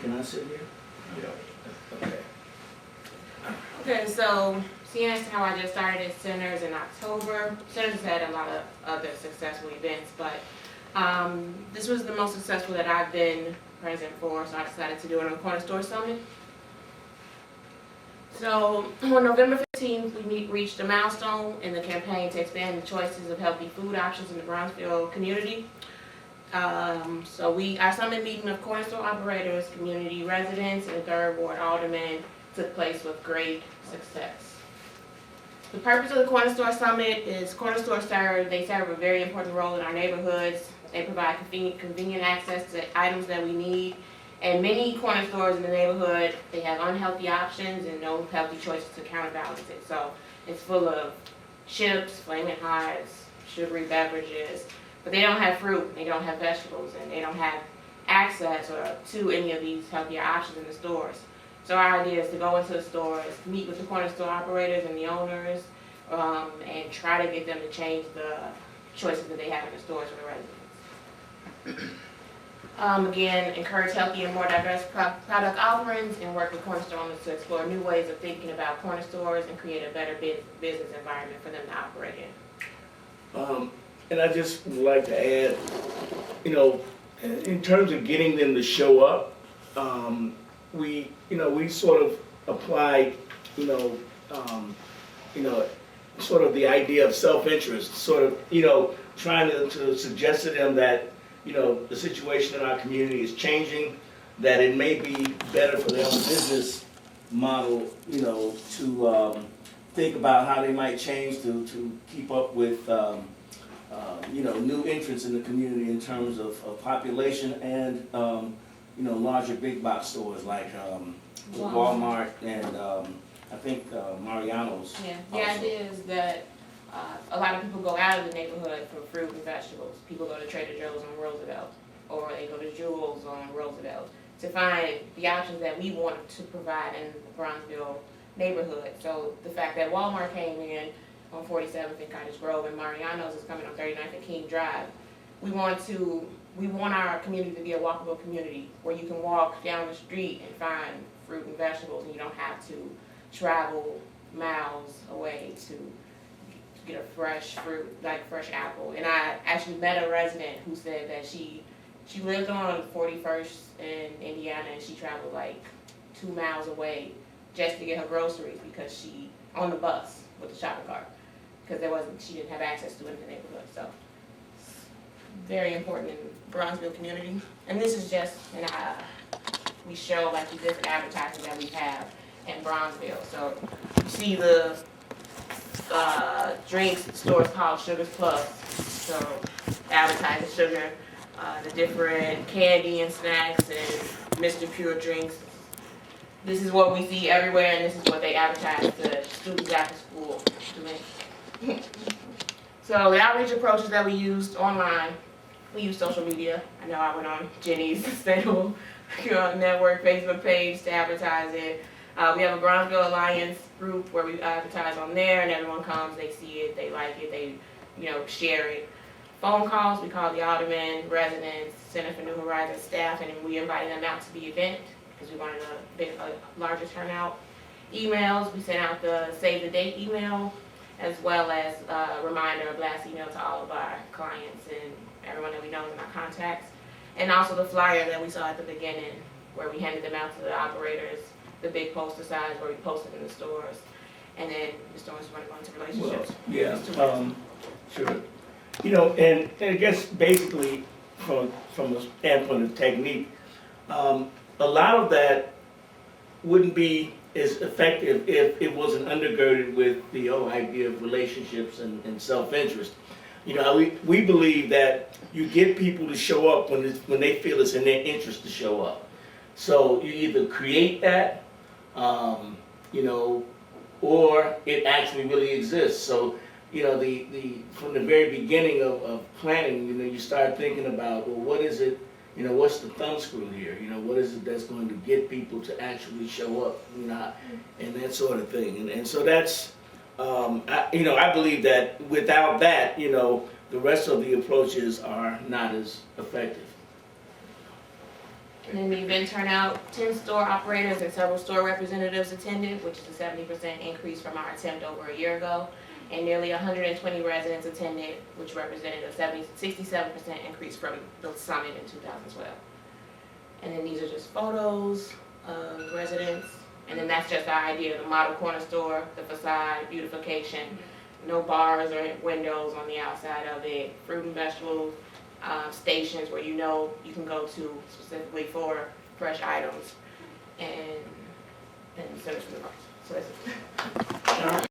Can I sit here? Yeah. Okay. Okay, so CNH, how I just started its centers in October. Centers has had a lot of other successful events, but this was the most successful that I've been present for, so I decided to do it on the Corner Store Summit. So on November 15th, we reached a milestone in the campaign to expand the choices of healthy food options in the Brownsville community. Our summit meeting of Corner Store operators, community residents, and 3rd Ward aldermen took place with great success. The purpose of the Corner Store Summit is Corner Stores serve a very important role in our neighborhoods. They provide convenient access to items that we need. And many corner stores in the neighborhood, they have unhealthy options and no healthy choices to counterbalance it. So it's full of chips, flaming hots, sugary beverages, but they don't have fruit, they don't have vegetables, and they don't have access to any of these healthier options in the stores. So our idea is to go into the stores, meet with the corner store operators and the owners, and try to get them to change the choices that they have in the stores for the residents. Again, encourage healthy and more diverse product offerings and work with corner store owners to explore new ways of thinking about corner stores and create a better business environment for them to operate in. And I just would like to add, in terms of getting them to show up, we sort of applied, sort of the idea of self-interest, sort of, trying to suggest to them that, the situation in our community is changing, that it may be better for their own business model, to think about how they might change to keep up with, new entrants in the community in terms of population and, larger big box stores like Walmart and I think Mariano's. Yeah, the idea is that a lot of people go out of the neighborhood for fruit and vegetables. People go to Trader Joe's on Roosevelt, or they go to Jewel's on Roosevelt to find the options that we want to provide in the Brownsville neighborhood. So the fact that Walmart came in on 47th and Cottage Grove and Mariano's is coming on 39th and King Drive, we want our community to be a walkable community where you can walk down the street and find fruit and vegetables, and you don't have to travel miles away to get a fresh fruit, like a fresh apple. And I actually met a resident who said that she lived on 41st in Indiana, and she traveled like 2 miles away just to get her groceries because she on the bus with the shopping cart because she didn't have access to it in the neighborhood. So very important in the Brownsville community. And this is just we show like the different advertising that we have in Brownsville. So you see the drinks, the store's called Sugars Plus. So advertising sugar, the different candy and snacks and Mr. Pure drinks. This is what we see everywhere, and this is what they advertise to students after school. So the outreach approaches that we used online, we use social media. I know I went on Jenny's sustainable network Facebook page to advertise it. We have a Brownsville Alliance group where we advertise on there, and everyone comes, they see it, they like it, they share it. Phone calls, we call the aldermen, residents, Center for New Horizons staff, and we invited them out to the event because we wanted a larger turnout. Emails, we sent out the save the date email, as well as a reminder, a blast email to all of our clients and everyone that we know in our contacts. And also the flyer that we saw at the beginning, where we handed them out to the operators, the big poster size where we posted in the stores, and then the stores want to go into relationships. Well, sure. And I guess basically from a standpoint of technique, a lot of that wouldn't be as effective if it wasn't undergirded with the whole idea of relationships and self-interest. We believe that you get people to show up when they feel it's in their interest to show up. So you either create that, or it actually really exists. So, from the very beginning of planning, you start thinking about, well, what is it, what's the thumb screw here? What is it that's going to get people to actually show up, and that sort of thing. And so that's, I believe that without that, the rest of the approaches are not as effective. And then the event turnout, 10 store operators and several store representatives attended, which is a 70% increase from our attempt over a year ago. And nearly 120 residents attended, which represented a 67% increase from the summit in 2012. And then these are just photos of residents. And then that's just our idea, the model corner store, the facade, beautification, no bars or windows on the outside of it, fruit and vegetables, stations where you know you can go to specifically for fresh items, and service from the bars. So that's it.